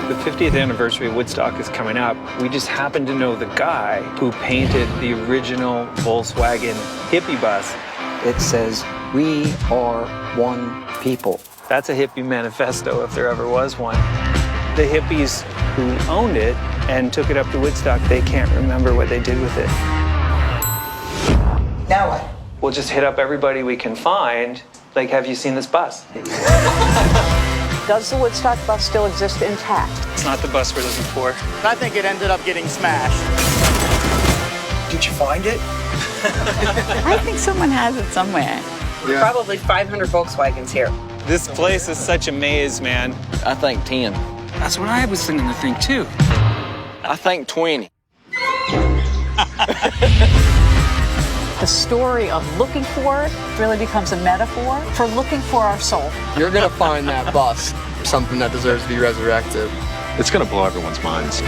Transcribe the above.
The 50th anniversary of Woodstock is coming up. We just happen to know the guy who painted the original Volkswagen hippie bus. It says, "We are one people." That's a hippie manifesto if there ever was one. The hippies who owned it and took it up to Woodstock, they can't remember what they did with it. Now what? We'll just hit up everybody we can find. Like, have you seen this bus? Does the Woodstock bus still exist intact? It's not the bus we're looking for. I think it ended up getting smashed. Did you find it? I think someone has it somewhere. Yeah. Probably 500 Volkswagens here. This place is such a maze, man. I think 10. That's what I was thinking to think, too. I think 20. The story of looking for it really becomes a metaphor for looking for our soul. You're gonna find that bus something that deserves to be resurrected. It's gonna blow everyone's minds.